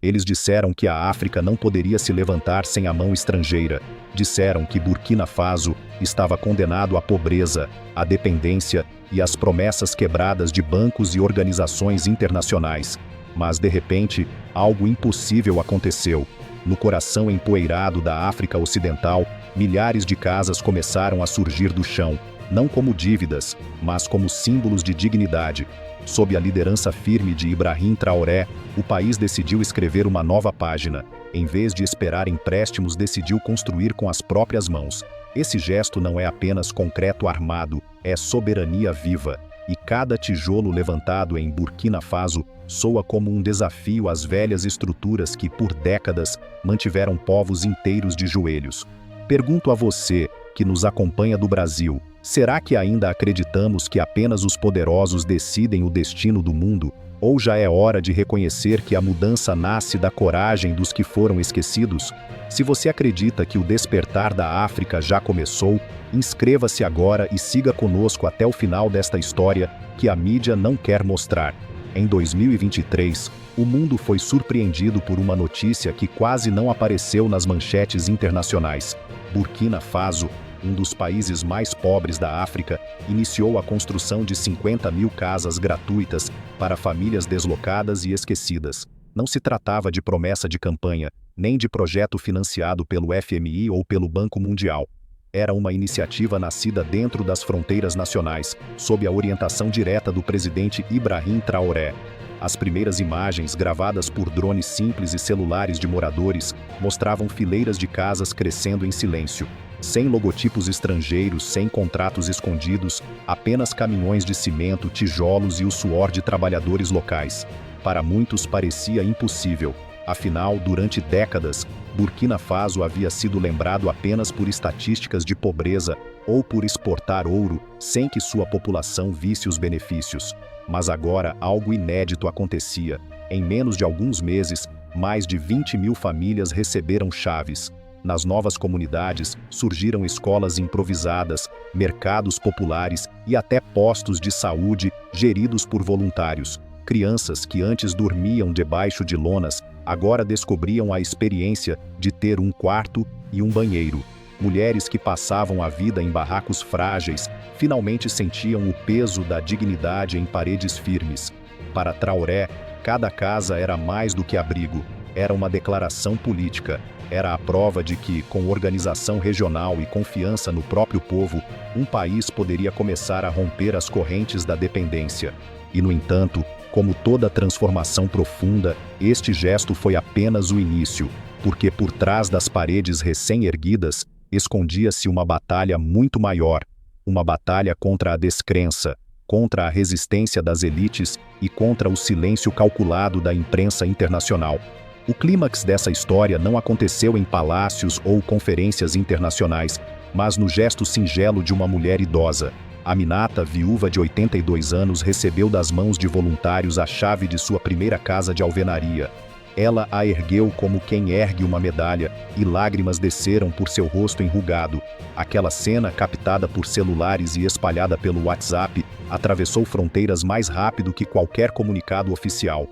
Eles disseram que a África não poderia se levantar sem a mão estrangeira. Disseram que Burkina Faso estava condenado à pobreza, à dependência e às promessas quebradas de bancos e organizações internacionais. Mas, de repente, algo impossível aconteceu. No coração empoeirado da África Ocidental, milhares de casas começaram a surgir do chão, não como dívidas, mas como símbolos de dignidade. Sob a liderança firme de Ibrahim Traoré, o país decidiu escrever uma nova página. Em vez de esperar empréstimos, decidiu construir com as próprias mãos. Esse gesto não é apenas concreto armado, é soberania viva. E cada tijolo levantado em Burkina Faso soa como um desafio às velhas estruturas que, por décadas, mantiveram povos inteiros de joelhos. Pergunto a você, que nos acompanha do Brasil, será que ainda acreditamos que apenas os poderosos decidem o destino do mundo? Ou já é hora de reconhecer que a mudança nasce da coragem dos que foram esquecidos? Se você acredita que o despertar da África já começou, inscreva-se agora e siga conosco até o final desta história que a mídia não quer mostrar. Em 2023, o mundo foi surpreendido por uma notícia que quase não apareceu nas manchetes internacionais. Burkina Faso, um dos países mais pobres da África, iniciou a construção de 50 mil casas gratuitas para famílias deslocadas e esquecidas. Não se tratava de promessa de campanha, nem de projeto financiado pelo FMI ou pelo Banco Mundial. Era uma iniciativa nascida dentro das fronteiras nacionais, sob a orientação direta do presidente Ibrahim Traoré. As primeiras imagens, gravadas por drones simples e celulares de moradores, mostravam fileiras de casas crescendo em silêncio. Sem logotipos estrangeiros, sem contratos escondidos, apenas caminhões de cimento, tijolos e o suor de trabalhadores locais. Para muitos parecia impossível. Afinal, durante décadas, Burkina Faso havia sido lembrado apenas por estatísticas de pobreza ou por exportar ouro, sem que sua população visse os benefícios. Mas agora algo inédito acontecia. Em menos de alguns meses, mais de 20 mil famílias receberam chaves. Nas novas comunidades, surgiram escolas improvisadas, mercados populares e até postos de saúde geridos por voluntários. Crianças que antes dormiam debaixo de lonas, agora descobriam a experiência de ter um quarto e um banheiro. Mulheres que passavam a vida em barracos frágeis, finalmente sentiam o peso da dignidade em paredes firmes. Para Traoré, cada casa era mais do que abrigo, era uma declaração política. Era a prova de que, com organização regional e confiança no próprio povo, um país poderia começar a romper as correntes da dependência. E, no entanto, como toda transformação profunda, este gesto foi apenas o início, porque por trás das paredes recém-erguidas, escondia-se uma batalha muito maior, uma batalha contra a descrença, contra a resistência das elites e contra o silêncio calculado da imprensa internacional. O clímax dessa história não aconteceu em palácios ou conferências internacionais, mas no gesto singelo de uma mulher idosa. Aminata, viúva de 82 anos, recebeu das mãos de voluntários a chave de sua primeira casa de alvenaria. Ela a ergueu como quem ergue uma medalha, e lágrimas desceram por seu rosto enrugado. Aquela cena, captada por celulares e espalhada pelo WhatsApp, atravessou fronteiras mais rápido que qualquer comunicado oficial.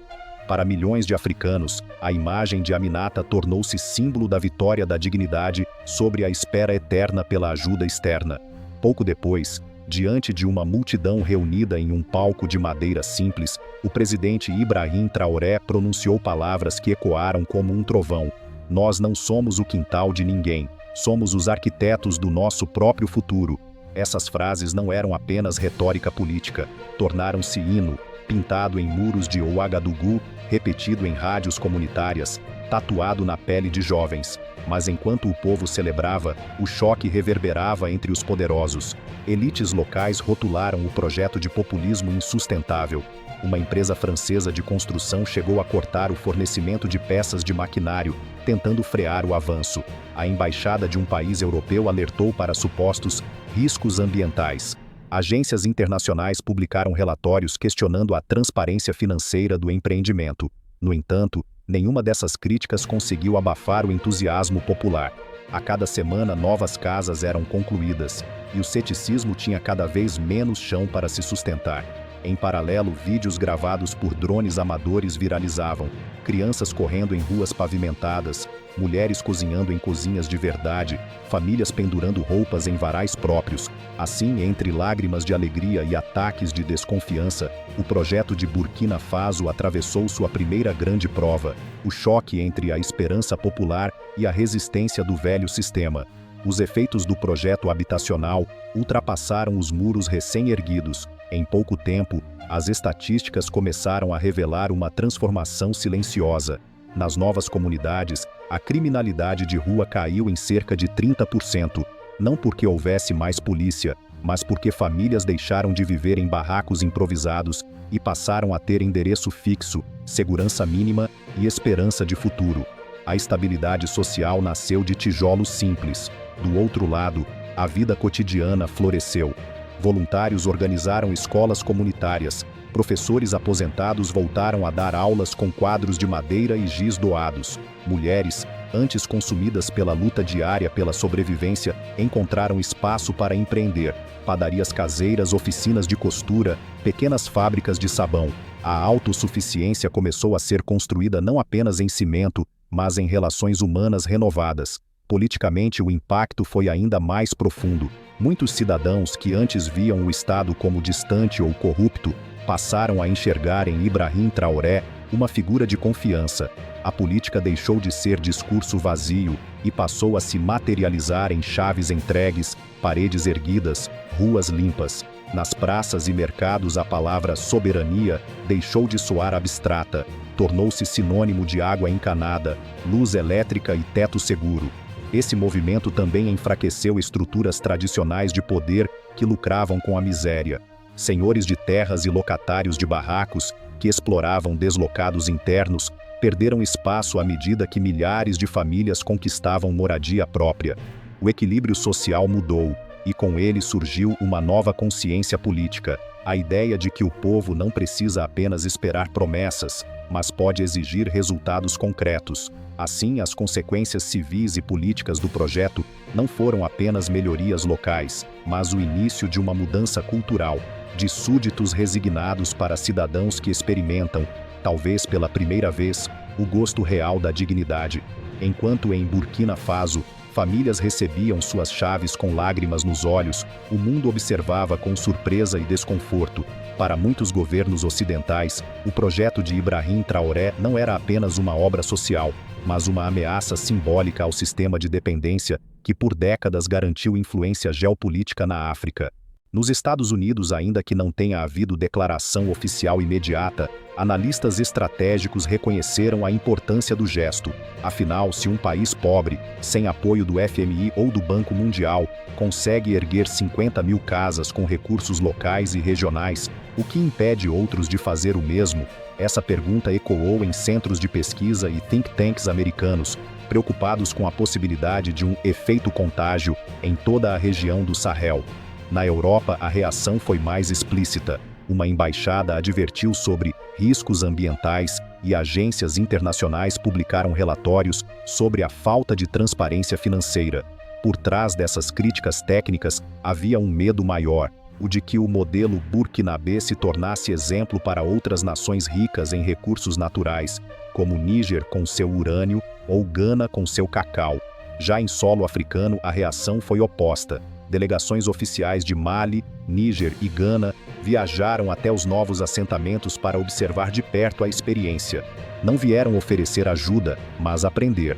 Para milhões de africanos, a imagem de Aminata tornou-se símbolo da vitória da dignidade sobre a espera eterna pela ajuda externa. Pouco depois, diante de uma multidão reunida em um palco de madeira simples, o presidente Ibrahim Traoré pronunciou palavras que ecoaram como um trovão. Nós não somos o quintal de ninguém, somos os arquitetos do nosso próprio futuro. Essas frases não eram apenas retórica política, tornaram-se hino, pintado em muros de Ouagadougou, repetido em rádios comunitárias, tatuado na pele de jovens. Mas enquanto o povo celebrava, o choque reverberava entre os poderosos. Elites locais rotularam o projeto de populismo insustentável. Uma empresa francesa de construção chegou a cortar o fornecimento de peças de maquinário, tentando frear o avanço. A embaixada de um país europeu alertou para supostos riscos ambientais. Agências internacionais publicaram relatórios questionando a transparência financeira do empreendimento. No entanto, nenhuma dessas críticas conseguiu abafar o entusiasmo popular. A cada semana, novas casas eram concluídas, e o ceticismo tinha cada vez menos chão para se sustentar. Em paralelo, vídeos gravados por drones amadores viralizavam. Crianças correndo em ruas pavimentadas, mulheres cozinhando em cozinhas de verdade, famílias pendurando roupas em varais próprios. Assim, entre lágrimas de alegria e ataques de desconfiança, o projeto de Burkina Faso atravessou sua primeira grande prova, o choque entre a esperança popular e a resistência do velho sistema. Os efeitos do projeto habitacional ultrapassaram os muros recém-erguidos. Em pouco tempo, as estatísticas começaram a revelar uma transformação silenciosa. Nas novas comunidades, a criminalidade de rua caiu em cerca de 30%, não porque houvesse mais polícia, mas porque famílias deixaram de viver em barracos improvisados e passaram a ter endereço fixo, segurança mínima e esperança de futuro. A estabilidade social nasceu de tijolos simples. Do outro lado, a vida cotidiana floresceu. Voluntários organizaram escolas comunitárias, professores aposentados voltaram a dar aulas com quadros de madeira e giz doados. Mulheres, antes consumidas pela luta diária pela sobrevivência, encontraram espaço para empreender. Padarias caseiras, oficinas de costura, pequenas fábricas de sabão. A autossuficiência começou a ser construída não apenas em cimento, mas em relações humanas renovadas. Politicamente, o impacto foi ainda mais profundo. Muitos cidadãos que antes viam o Estado como distante ou corrupto, passaram a enxergar em Ibrahim Traoré uma figura de confiança. A política deixou de ser discurso vazio e passou a se materializar em chaves entregues, paredes erguidas, ruas limpas. Nas praças e mercados, a palavra soberania deixou de soar abstrata, tornou-se sinônimo de água encanada, luz elétrica e teto seguro. Esse movimento também enfraqueceu estruturas tradicionais de poder que lucravam com a miséria. Senhores de terras e locatários de barracos, que exploravam deslocados internos, perderam espaço à medida que milhares de famílias conquistavam moradia própria. O equilíbrio social mudou, e com ele surgiu uma nova consciência política, a ideia de que o povo não precisa apenas esperar promessas, mas pode exigir resultados concretos. Assim, as consequências civis e políticas do projeto não foram apenas melhorias locais, mas o início de uma mudança cultural, de súditos resignados para cidadãos que experimentam, talvez pela primeira vez, o gosto real da dignidade. Enquanto em Burkina Faso, famílias recebiam suas chaves com lágrimas nos olhos, o mundo observava com surpresa e desconforto. Para muitos governos ocidentais, o projeto de Ibrahim Traoré não era apenas uma obra social, mas uma ameaça simbólica ao sistema de dependência que por décadas garantiu influência geopolítica na África. Nos Estados Unidos, ainda que não tenha havido declaração oficial imediata, analistas estratégicos reconheceram a importância do gesto. Afinal, se um país pobre, sem apoio do FMI ou do Banco Mundial, consegue erguer 50 mil casas com recursos locais e regionais, o que impede outros de fazer o mesmo? Essa pergunta ecoou em centros de pesquisa e think tanks americanos, preocupados com a possibilidade de um efeito contágio em toda a região do Sahel. Na Europa, a reação foi mais explícita. Uma embaixada advertiu sobre riscos ambientais e agências internacionais publicaram relatórios sobre a falta de transparência financeira. Por trás dessas críticas técnicas, havia um medo maior, o de que o modelo burkinabê se tornasse exemplo para outras nações ricas em recursos naturais, como Níger com seu urânio ou Gana com seu cacau. Já em solo africano, a reação foi oposta. Delegações oficiais de Mali, Níger e Gana viajaram até os novos assentamentos para observar de perto a experiência. Não vieram oferecer ajuda, mas aprender.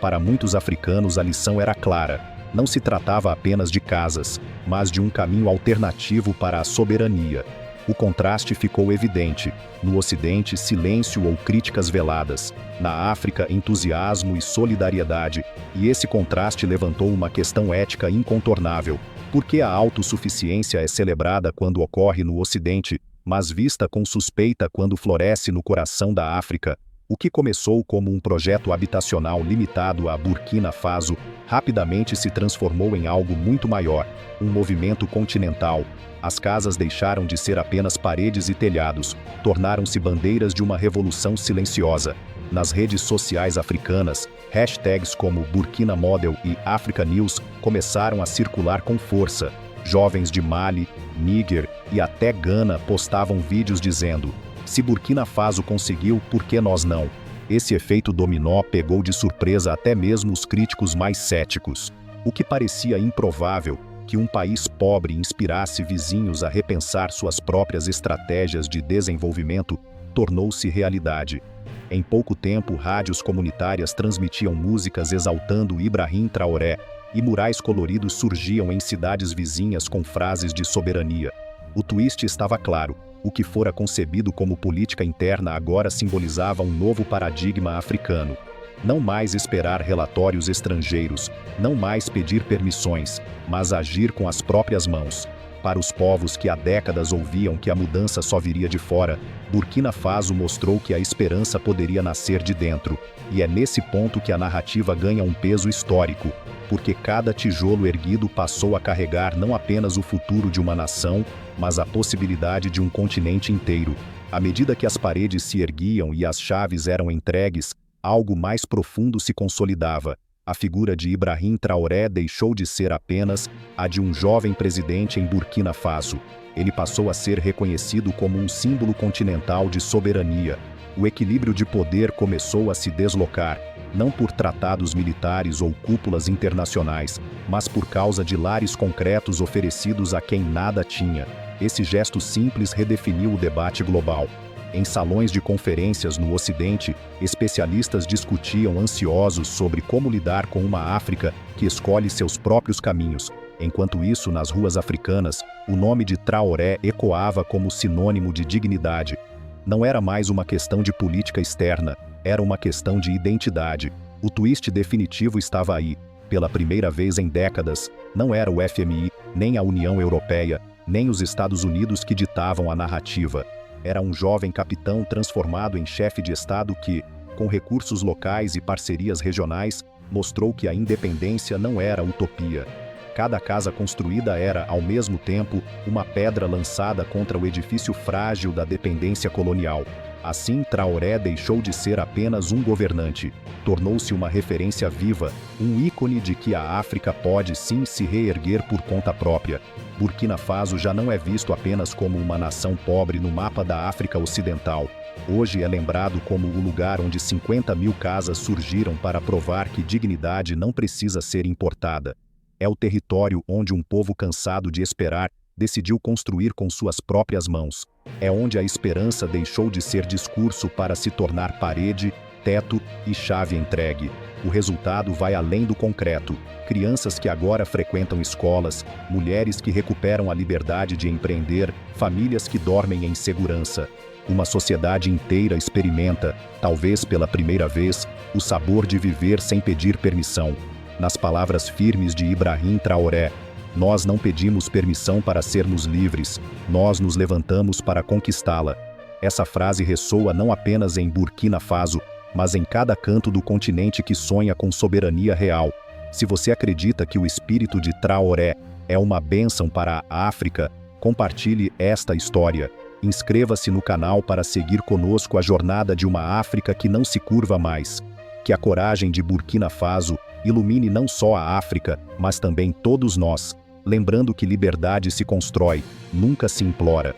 Para muitos africanos, a lição era clara. Não se tratava apenas de casas, mas de um caminho alternativo para a soberania. O contraste ficou evidente. No Ocidente, silêncio ou críticas veladas. Na África, entusiasmo e solidariedade. E esse contraste levantou uma questão ética incontornável. Por que a autossuficiência é celebrada quando ocorre no Ocidente, mas vista com suspeita quando floresce no coração da África? O que começou como um projeto habitacional limitado a Burkina Faso, rapidamente se transformou em algo muito maior, um movimento continental. As casas deixaram de ser apenas paredes e telhados, tornaram-se bandeiras de uma revolução silenciosa. Nas redes sociais africanas, hashtags como Burkina Model e Africa News começaram a circular com força. Jovens de Mali, Níger e até Gana postavam vídeos dizendo: "Se Burkina Faso conseguiu, por que nós não?" Esse efeito dominó pegou de surpresa até mesmo os críticos mais céticos. O que parecia improvável, que um país pobre inspirasse vizinhos a repensar suas próprias estratégias de desenvolvimento, tornou-se realidade. Em pouco tempo, rádios comunitárias transmitiam músicas exaltando Ibrahim Traoré, e murais coloridos surgiam em cidades vizinhas com frases de soberania. O twist estava claro: o que fora concebido como política interna agora simbolizava um novo paradigma africano. Não mais esperar relatórios estrangeiros, não mais pedir permissões, mas agir com as próprias mãos. Para os povos que há décadas ouviam que a mudança só viria de fora, Burkina Faso mostrou que a esperança poderia nascer de dentro. E é nesse ponto que a narrativa ganha um peso histórico, porque cada tijolo erguido passou a carregar não apenas o futuro de uma nação, mas a possibilidade de um continente inteiro. À medida que as paredes se erguiam e as chaves eram entregues, algo mais profundo se consolidava. A figura de Ibrahim Traoré deixou de ser apenas a de um jovem presidente em Burkina Faso. Ele passou a ser reconhecido como um símbolo continental de soberania. O equilíbrio de poder começou a se deslocar, não por tratados militares ou cúpulas internacionais, mas por causa de lares concretos oferecidos a quem nada tinha. Esse gesto simples redefiniu o debate global. Em salões de conferências no Ocidente, especialistas discutiam ansiosos sobre como lidar com uma África que escolhe seus próprios caminhos. Enquanto isso, nas ruas africanas, o nome de Traoré ecoava como sinônimo de dignidade. Não era mais uma questão de política externa, era uma questão de identidade. O twist definitivo estava aí. Pela primeira vez em décadas, não era o FMI, nem a União Europeia, nem os Estados Unidos que ditavam a narrativa. Era um jovem capitão transformado em chefe de Estado que, com recursos locais e parcerias regionais, mostrou que a independência não era utopia. Cada casa construída era, ao mesmo tempo, uma pedra lançada contra o edifício frágil da dependência colonial. Assim, Traoré deixou de ser apenas um governante. Tornou-se uma referência viva, um ícone de que a África pode sim se reerguer por conta própria. Burkina Faso já não é visto apenas como uma nação pobre no mapa da África Ocidental. Hoje é lembrado como o lugar onde 50 mil casas surgiram para provar que dignidade não precisa ser importada. É o território onde um povo cansado de esperar decidiu construir com suas próprias mãos. É onde a esperança deixou de ser discurso para se tornar parede, teto e chave entregue. O resultado vai além do concreto. Crianças que agora frequentam escolas, mulheres que recuperam a liberdade de empreender, famílias que dormem em segurança. Uma sociedade inteira experimenta, talvez pela primeira vez, o sabor de viver sem pedir permissão. Nas palavras firmes de Ibrahim Traoré: "Nós não pedimos permissão para sermos livres, nós nos levantamos para conquistá-la." Essa frase ressoa não apenas em Burkina Faso, mas em cada canto do continente que sonha com soberania real. Se você acredita que o espírito de Traoré é uma bênção para a África, compartilhe esta história. Inscreva-se no canal para seguir conosco a jornada de uma África que não se curva mais. Que a coragem de Burkina Faso ilumine não só a África, mas também todos nós. Lembrando que liberdade se constrói, nunca se implora.